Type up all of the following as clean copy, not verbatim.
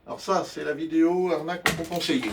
Alors ça, c'est la vidéo arnaque non conseillée.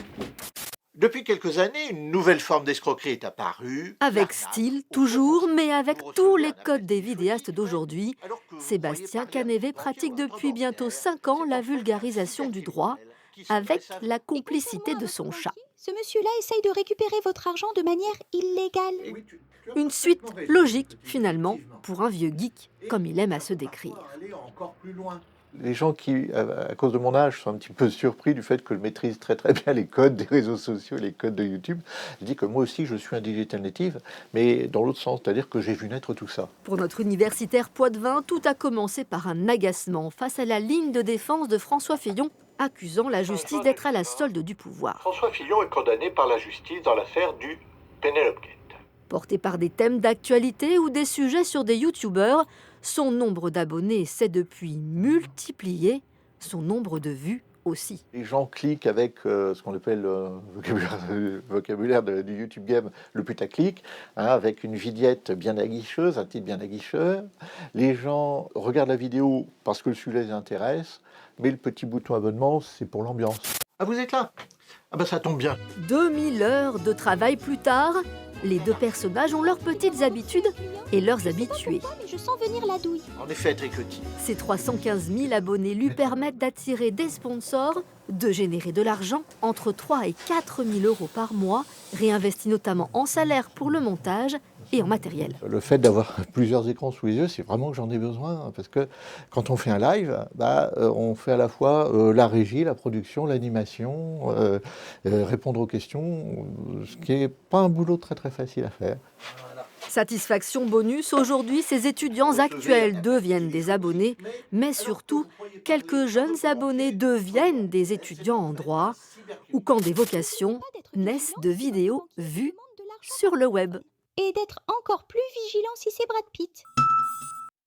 Depuis quelques années, une nouvelle forme d'escroquerie est apparue. Avec L'arnaque style, au toujours, potentiel. mais avec Vous tous recevez les un appel codes des téléphonique, vidéastes d'aujourd'hui, alors que vous pourriez Sébastien parler à Canévé votre banquier pratique ou votre depuis bientôt banquière. 5 ans C'est la en fait un vulgarisation du droit, cybercriminel qui s'adresse avec à vous. la Et complicité contrairement à de votre son chat. banquier, ce monsieur-là essaye de récupérer votre argent de manière illégale. Et oui, tu as Une suite parfaitement raison, logique, petit, finalement, effectivement. pour un vieux geek, comme il aime à Ça se peut parfois décrire. aller encore plus loin. Les gens qui, à cause de mon âge, sont un petit peu surpris du fait que je maîtrise très très bien les codes des réseaux sociaux, les codes de YouTube. Je dis que moi aussi je suis un digital native, mais dans l'autre sens, c'est-à-dire que j'ai vu naître tout ça. Pour notre universitaire Poitevin, tout a commencé par un agacement face à la ligne de défense de François Fillon, accusant la justice d'être à la solde du pouvoir. François Fillon est condamné par la justice dans l'affaire du Penelope Gate. Porté par des thèmes d'actualité ou des sujets sur des youtubeurs, son nombre d'abonnés s'est depuis multiplié, son nombre de vues aussi. Les gens cliquent avec ce qu'on appelle vocabulaire du YouTube Game, le putaclic, hein, avec une vignette bien aguicheuse, un titre bien aguicheur. Les gens regardent la vidéo parce que le sujet les intéresse, mais le petit bouton abonnement, c'est pour l'ambiance. Ah, vous êtes là? Ah ben ça tombe bien. 2000 heures de travail plus tard, les deux personnages ont leurs petites habitudes et leurs habitués. Mais je sens venir la douille. En effet, Tricotti. Ces 315 000 abonnés lui permettent d'attirer des sponsors, de générer de l'argent, entre 3 et 4 000 euros par mois, réinvestis notamment en salaire pour le montage et en matériel. Le fait d'avoir plusieurs écrans sous les yeux, c'est vraiment que j'en ai besoin, parce que quand on fait un live, on fait à la fois la régie, la production, l'animation, répondre aux questions, ce qui n'est pas un boulot très très facile à faire. Satisfaction bonus, aujourd'hui, ces étudiants actuels deviennent des abonnés, mais surtout, quelques jeunes abonnés deviennent des étudiants en droit, ou quand des vocations naissent de vidéos vues sur le web. Et d'être encore plus vigilant si c'est Brad Pitt.